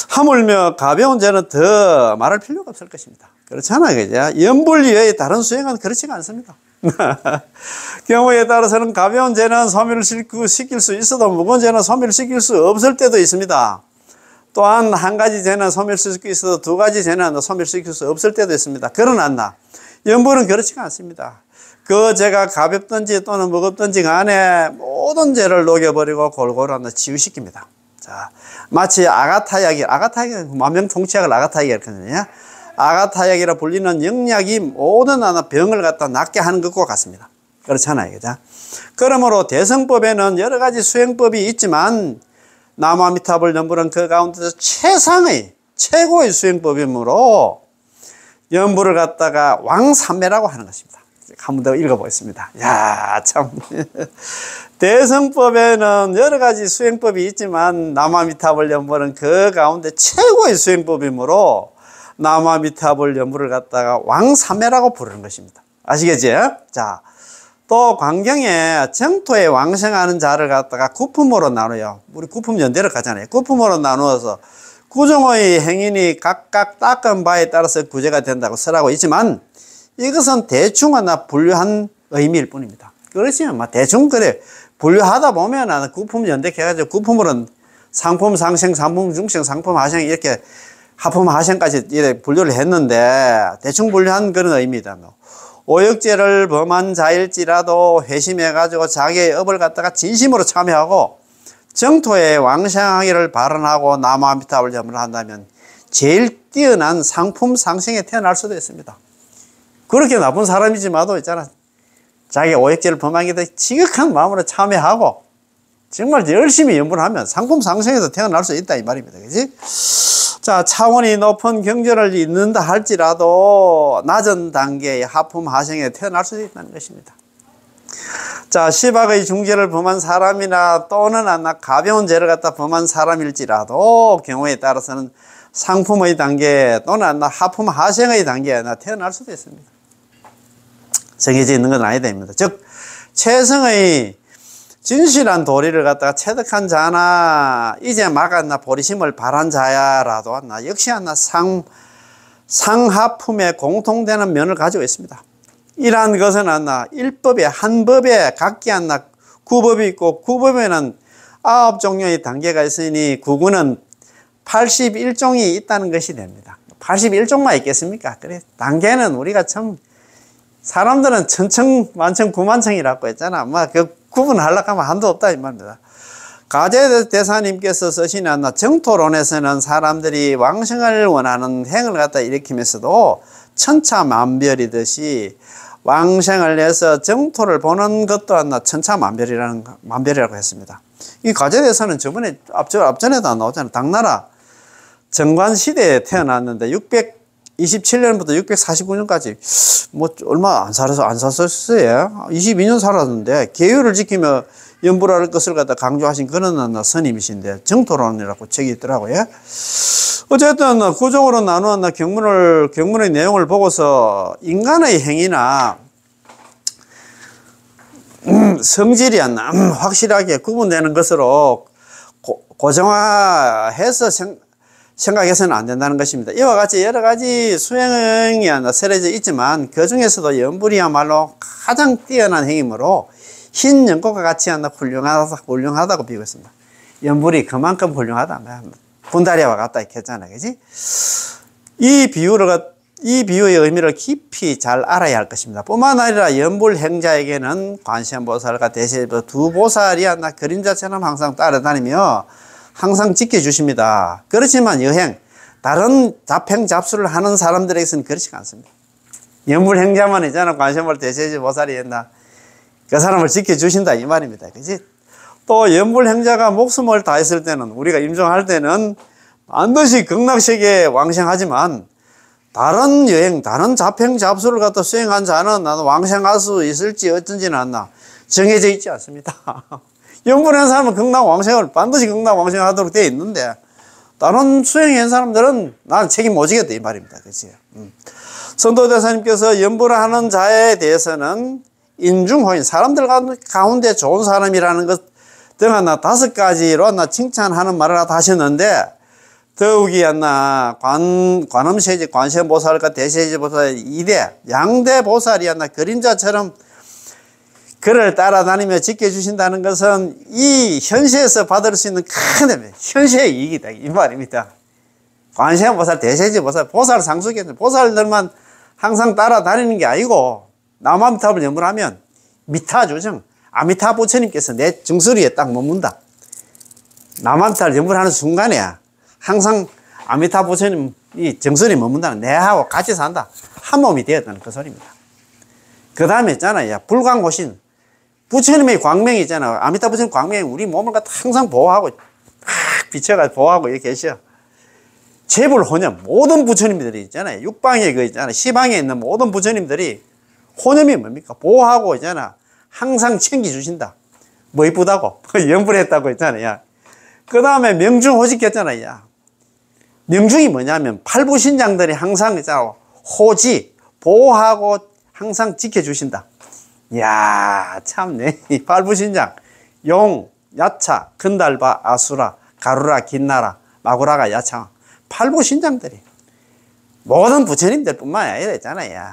하물며 가벼운 죄는 더 말할 필요가 없을 것입니다. 그렇잖아요. 그죠? 연불 이외의 다른 수행은 그렇지가 않습니다. 경우에 따라서는 가벼운 죄는 소멸을 시킬 수 있어도 무거운 죄는 소멸을 시킬 수 없을 때도 있습니다. 또한 한 가지 죄는 소멸시킬 수 있어도 2가지 죄는 소멸시킬 수 없을 때도 있습니다. 그러나 연불은 그렇지가 않습니다. 그 죄가 가볍든지 또는 무겁든지 간에 모든 죄를 녹여버리고 골고루 치유시킵니다. 자, 마치 아가타약이 만병통치약을 아가타약이라 하거든요. 아가타약이라 불리는 영약이 모든 병을 갖다 낫게 하는 것과 같습니다. 그렇잖아요. 그죠? 그러므로 대성법에는 여러 가지 수행법이 있지만 나무아미타불 연불은 그 가운데서 최고의 수행법이므로 연불을 갖다가 왕삼매라고 하는 것입니다. 한 번 더 읽어보겠습니다. 야, 참. 대성법에는 여러 가지 수행법이 있지만 나무아미타불 연불은 그 가운데 최고의 수행법이므로 나무아미타불 연불을 갖다가 왕삼매라고 부르는 것입니다. 아시겠죠? 자, 또 광경에 정토에 왕생하는 자를 갖다가 구품으로 나눠요. 우리 구품 연대를 가잖아요. 구품으로 나누어서 구종의 행인이 각각 닦은 바에 따라서 구제가 된다고 설하고 있지만 이것은 대충 하나 분류한 의미일 뿐입니다. 그렇지만 막 대충 그래 분류하다 보면 구품 연대해가지고 구품으로는 상품 상생, 상품 중생, 상품 하생 이렇게 하품 하생까지 이렇게 분류를 했는데 대충 분류한 그런 의미다. 오역죄를 범한 자일지라도 회심해가지고 자기의 업을 갖다가 진심으로 참여하고 정토에 왕생하기를 발언하고 나무아미타불 염을 한다면 제일 뛰어난 상품 상생에 태어날 수도 있습니다. 그렇게 나쁜 사람이지만도 있잖아. 자기 오역죄를 범하게 돼 지극한 마음으로 참여하고 정말 열심히 염불을 하면 상품 상생에서 태어날 수 있다 이 말입니다. 그지? 자, 차원이 높은 경전을 잇는다 할지라도 낮은 단계의 하품 하생에 태어날 수도 있다는 것입니다. 자, 시박의 중죄를 범한 사람이나 또는 가벼운 죄를 갖다 범한 사람일지라도 경우에 따라서는 상품의 단계 또는 하품 하생의 단계에 태어날 수도 있습니다. 정해져 있는 건 아니다 입니다. 즉 최성의 진실한 도리를 갖다가 체득한 자나 이제 막 보리심을 바란 자야라도 역시 상하품에 공통되는 면을 가지고 있습니다. 이러한 것은 일법에 한 법에 각기 구법이 있고 구법에는 9종류의 단계가 있으니 구구는 81종이 있다는 것이 됩니다. 81종만 있겠습니까? 그래 단계는 우리가 참 사람들은 천청 만청 구만청이라고 했잖아. 그 구분하려고 하면 한도 없다 이 말입니다. 가제대사님께서 쓰시는 정토론에서는 사람들이 왕생을 원하는 행을 갖다 일으키면서도 천차만별이듯이 왕생을 해서 정토를 보는 것도 천차만별이라고 했습니다. 이 가제대사는 저번에 앞전에도 안 나오잖아요. 당나라 정관시대에 태어났는데 627년부터 649년까지 얼마 안 살았어요. 22년 살았는데 계율을 지키며 연불할 것을 갖다 강조하신 그런 스님이신데 정토론이라고 책이 있더라고요. 어쨌든 구종으로 나누어 경문의 내용을 보고서 인간의 행위나 성질이 확실하게 구분되는 것으로 고정화해서 생각해서는 안 된다는 것입니다. 이와 같이 여러 가지 수행이 설해져 있지만 그 중에서도 연불이야말로 가장 뛰어난 행위므로 흰 연꽃과 같이 훌륭하다고 비교했습니다. 연불이 그만큼 훌륭하다. 분다리와 같다 이렇게 했잖아요. 그지? 이 비유의 의미를 깊이 잘 알아야 할 것입니다. 뿐만 아니라 연불 행자에게는 관세음보살과 대세보 두 보살이 그림자처럼 항상 따라다니며 항상 지켜주십니다. 그렇지만 다른 잡행 잡수를 하는 사람들에게서는 그렇지가 않습니다. 연불 행자만 있잖아. 관세음보살 대세보살이 했나. 그 사람을 지켜주신다 이 말입니다. 그지? 또 연불 행자가 목숨을 다했을 때는 우리가 임종할 때는 반드시 극락세계에 왕생하지만 다른 잡행 잡수를 갖다 수행한 자는 나는 왕생할 수 있을지 어쩐지는 않나 정해져 있지 않습니다. 연불한 사람은 극락 왕생을 반드시 극락 왕생하도록 되어 있는데 다른 수행한 사람들은 나는 책임 못 지겠다 이 말입니다. 그치? 선도대사님께서 연불하는 자에 대해서는 인중호인 사람들 가운데 좋은 사람이라는 것 등 5가지로 칭찬하는 말을 하셨는데 더욱이 관음세지 관세음보살과 대세지보살 2대 양대 보살이 그림자처럼 그를 따라다니며 지켜주신다는 것은 이 현세에서 받을 수 있는 큰 현세의 이익이다 이 말입니다. 관세음보살, 대세지보살, 보살 상수겠죠. 보살들만 항상 따라다니는 게 아니고 나무아미타불 염불하면 미타조정 아미타 부처님께서 내 정수리에 딱 머문다. 나무아미타불 염불하는 순간에 항상 아미타 부처님 이 정수리에 머문다는 내하고 같이 산다. 한 몸이 되었다는 그 소리입니다. 그 다음에 있잖아요. 불광고신 부처님의 광명이 있잖아요. 아미타 부처님 광명이 우리 몸을 갖다 항상 보호하고 비춰가 보호하고 이렇게 계셔. 재불호념 모든 부처님들이 있잖아요. 육방에 있잖아요. 시방에 있는 모든 부처님들이 호념이 뭡니까? 보호하고 있잖아. 항상 챙겨주신다. 뭐 이쁘다고? 염불했다고 했잖아요. 그 다음에 명중호직 했잖아요. 명중이 뭐냐면 팔부신장들이 항상 있잖아. 호지, 보호하고 항상 지켜주신다. 이야, 참네. 이 팔부신장, 용, 야차, 큰달바, 아수라, 가루라, 긴나라, 마구라가 야차. 팔부신장들이. 모든 부처님들 뿐만 아니라 있잖아요.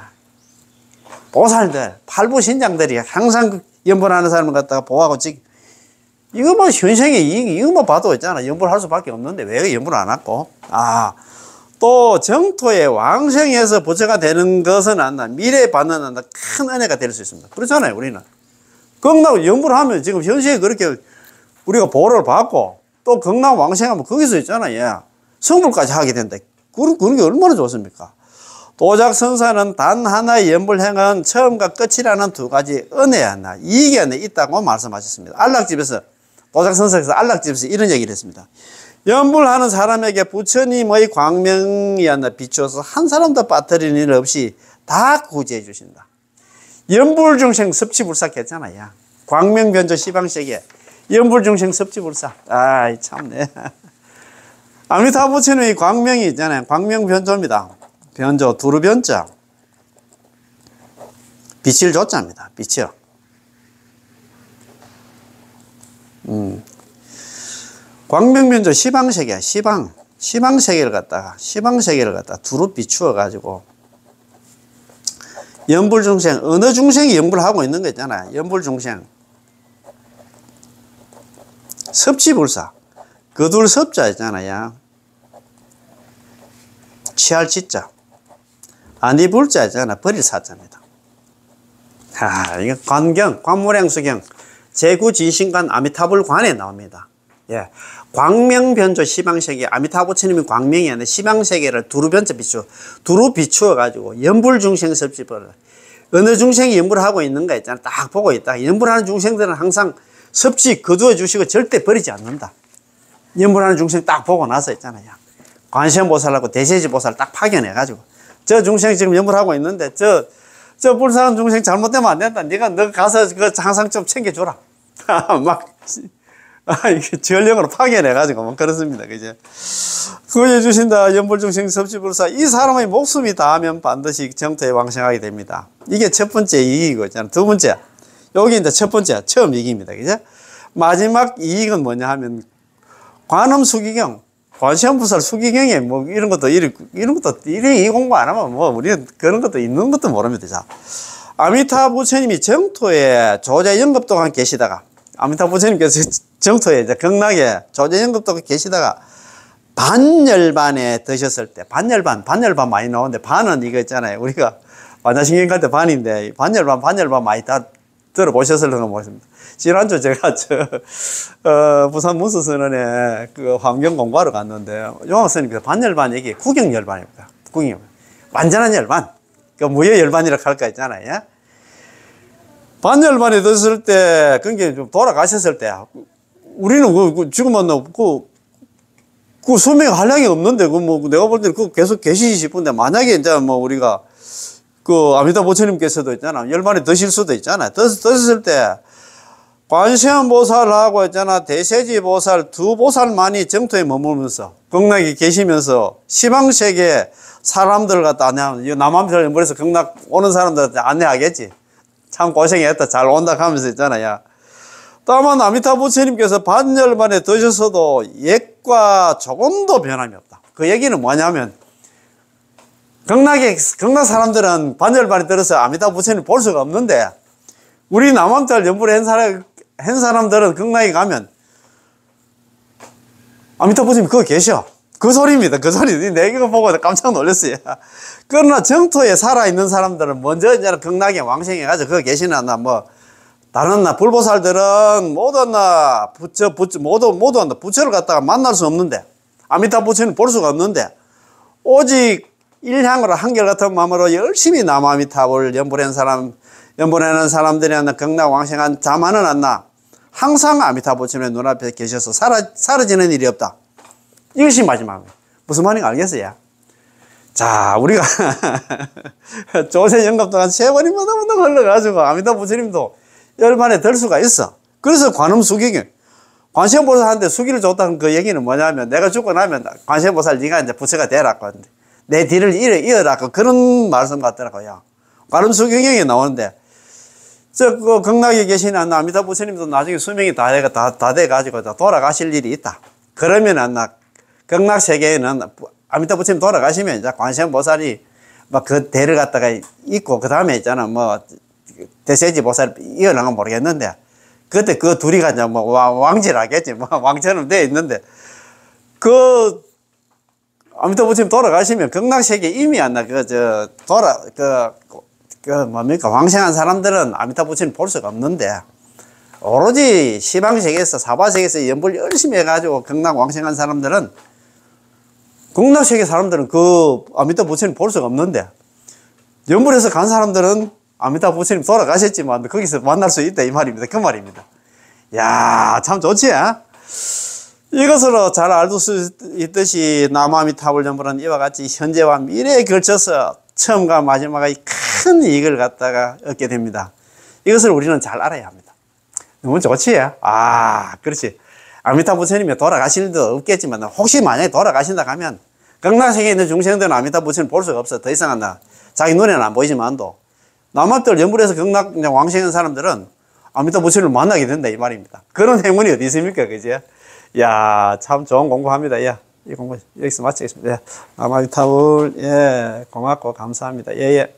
보살들, 팔부신장들이 항상 연불하는 사람을 갖다가 보호하고 이거 뭐 현생에 이거 뭐 봐도 있잖아. 연불할 수밖에 없는데 왜 연불 안 하고? 또 정토에 왕생해서 부처가 되는 것은 안나 미래에 받는 큰 은혜가 될 수 있습니다. 그렇잖아요, 우리는. 극락 연불하면 지금 현시에 그렇게 우리가 보호를 받고 또 극락 왕생하면 거기서 있잖아요. 성불까지 하게 된다. 그런 게 얼마나 좋습니까? 도작선사는 단 하나의 연불행은 처음과 끝이라는 두 가지 은혜 하나, 이익이 하나 있다고 말씀하셨습니다. 안락집에서, 도작선사에서 안락집에서 이런 얘기를 했습니다. 연불하는 사람에게 부처님의 광명이 하나 비추어서 한 사람도 빠뜨리는 일 없이 다 구제해 주신다. 연불중생 섭취불사 했잖아요. 광명변조 시방세계 연불중생 섭취불사. 아이 참네. 아미타 부처님의 광명이 있잖아요. 광명변조입니다. 변조 두루변자 빛을 조자입니다. 빛이요. 광명변조 시방세계 시방세계를 갖다가 두루 비추어 가지고 연불중생 어느 중생이 연불하고 있는 거 있잖아요. 연불중생 섭취불사 거둘 섭자 있잖아요. 취할 지자 아니 불자 있잖아. 버릴 사자입니다. 이거 관물행수경 제구진신관 아미타불관에 나옵니다. 예, 광명변조 시방세계 아미타부처님이 광명이 아니라 시방세계를 두루 비추어 가지고 연불중생 섭취불 어느 중생이 연불하고 있는 거 있잖아. 딱 보고 있다. 연불하는 중생들은 항상 섭취 거두어 주시고 절대 버리지 않는다. 연불하는 중생 딱 보고 나서 있잖아요. 관세음보살하고 대세지보살 딱 파견해 가지고 저 중생 지금 연불하고 있는데 저 불쌍한 중생 잘못되면 안 된다. 너 가서 그 항상 좀 챙겨줘라. 이게 전력으로 파견해 가지고 뭐 그렇습니다. 그죠? 구해 주신다. 연불중생 섭취불사. 이 사람의 목숨이 다하면 반드시 정토에 왕생하게 됩니다. 이게 첫 번째 이익이고 있잖아요. 두 번째. 여기 이제 첫 번째 처음 이익입니다. 그죠? 마지막 이익은 뭐냐 하면 관음수기경 관세음보살 수기경에 뭐 이런 것도 이 공부 안 하면 뭐 우리는 그런 것도 있는 것도 모릅니다. 자, 아미타 부처님이 정토에 조제 영급동안 계시다가 아미타 부처님께서 정토에 이제 극락에 조제 영급동안 계시다가 반열반에 드셨을 때 반열반 많이 나오는데 반은 이거 있잖아요. 우리가 반야신경 갈 때 반인데 반열반 많이 다 들어보셨을까 모르겠습니다. 지난주 제가 부산 문수선언에 그 환경 공부하러 갔는데 용학선님께서 반열반 얘기 구경열반입니다. 구경열반. 완전한 열반. 그 무효 열반이라고 할까 있잖아요. 반열반에 드셨을 때, 그게 좀 돌아가셨을 때, 우리는 지금은 그 수명 한량이 없는데, 내가 볼 때는 계속 계시지 싶은데, 만약에 이제 우리가 아미타 부처님께서도 있잖아. 열반에 드실 수도 있잖아. 드셨을 때, 관세음보살하고 있잖아. 대세지보살 두 보살만이 정토에 머물면서, 극락에 계시면서, 시방세계 사람들 갖다 남한별 연불에서 극락 오는 사람들한테 안내하겠지. 참 고생했다. 잘 온다 하면서 있잖아요. 다만 아미타 부처님께서 반열반에 드셨어도 옛과 조금도 변함이 없다. 그 얘기는 뭐냐면, 극락 사람들은 반열반에 들어서 아미타 부처님 볼 수가 없는데, 우리 남한별 연불에 한 사람들은 극락에 가면, 아미타 부처님 거기 계셔. 그 소리입니다. 그 소리. 내가 보고 깜짝 놀랐어요. 그러나 정토에 살아있는 사람들은 먼저 이제 극락에 왕생해가지고 거기 계시나, 다른 불보살들은 모두 한다. 부처를 갖다가 만날 수 없는데, 아미타 부처는 볼 수가 없는데, 오직 일향으로 한결같은 마음으로 열심히 남아미타불 연불하는 사람들이 한다. 극락 왕생한 자만은 않나. 항상 아미타 부처님의 눈앞에 계셔서 사라지는 일이 없다. 이것이 마지막이에요. 무슨 말인지 알겠어요? 자, 우리가 조세 영급 동안 세월이 무더무더 흘러가지고 아미타 부처님도 열반에 들 수가 있어. 그래서 관음수기경 관세음보살한테 수기를 줬다는 그 얘기는 뭐냐면, 내가 죽고 나면 관세음보살 네가 이제 부처가 되라고 하는데 내 뒤를 이어라고 그런 말씀 같더라고요. 관음수기경에 나오는데, 그 극락에 계시는 아미타 부처님도 나중에 수명이 다 돼가지고 돌아가실 일이 있다. 그러면 극락 세계에는 아미타 부처님 돌아가시면 이제 관세음보살이 막 그 대를 갖다가 있고, 그 다음에 있잖아, 뭐, 대세지 보살 이어나가 모르겠는데, 그때 그 둘이가 이제 뭐 왕질하겠지. 뭐 왕처럼 돼 있는데, 아미타 부처님 돌아가시면 극락 세계 이미 뭡니까? 왕생한 사람들은 아미타 부처님 볼 수가 없는데, 오로지 시방세계에서, 사바세계에서 연불 열심히 해가지고 극락 왕생한 사람들은, 극락세계 사람들은 그 아미타 부처님 볼 수가 없는데, 연불에서 간 사람들은 아미타 부처님 돌아가셨지만, 거기서 만날 수 있다, 이 말입니다. 그 말입니다. 야, 참 좋지, 이것으로 잘 알 수 있듯이 남아미타불 연불은 이와 같이 현재와 미래에 걸쳐서 처음과 마지막의 큰 이익을 갖다가 얻게 됩니다. 이것을 우리는 잘 알아야 합니다. 너무 좋지? 그렇지. 아미타 부처님이 돌아가실 일도 없겠지만, 혹시 만약에 돌아가신다 하면, 극락세계에 있는 중생들은 아미타 부처님 볼 수가 없어. 더 이상 자기 눈에는 안 보이지만도, 남합들 연불에서 극락 왕생한 사람들은 아미타 부처님을 만나게 된다, 이 말입니다. 그런 행운이 어디 있습니까? 그지? 야, 참 좋은 공부합니다. 야, 이 공부 여기서 마치겠습니다. 남아미타불, 고맙고 감사합니다. 예.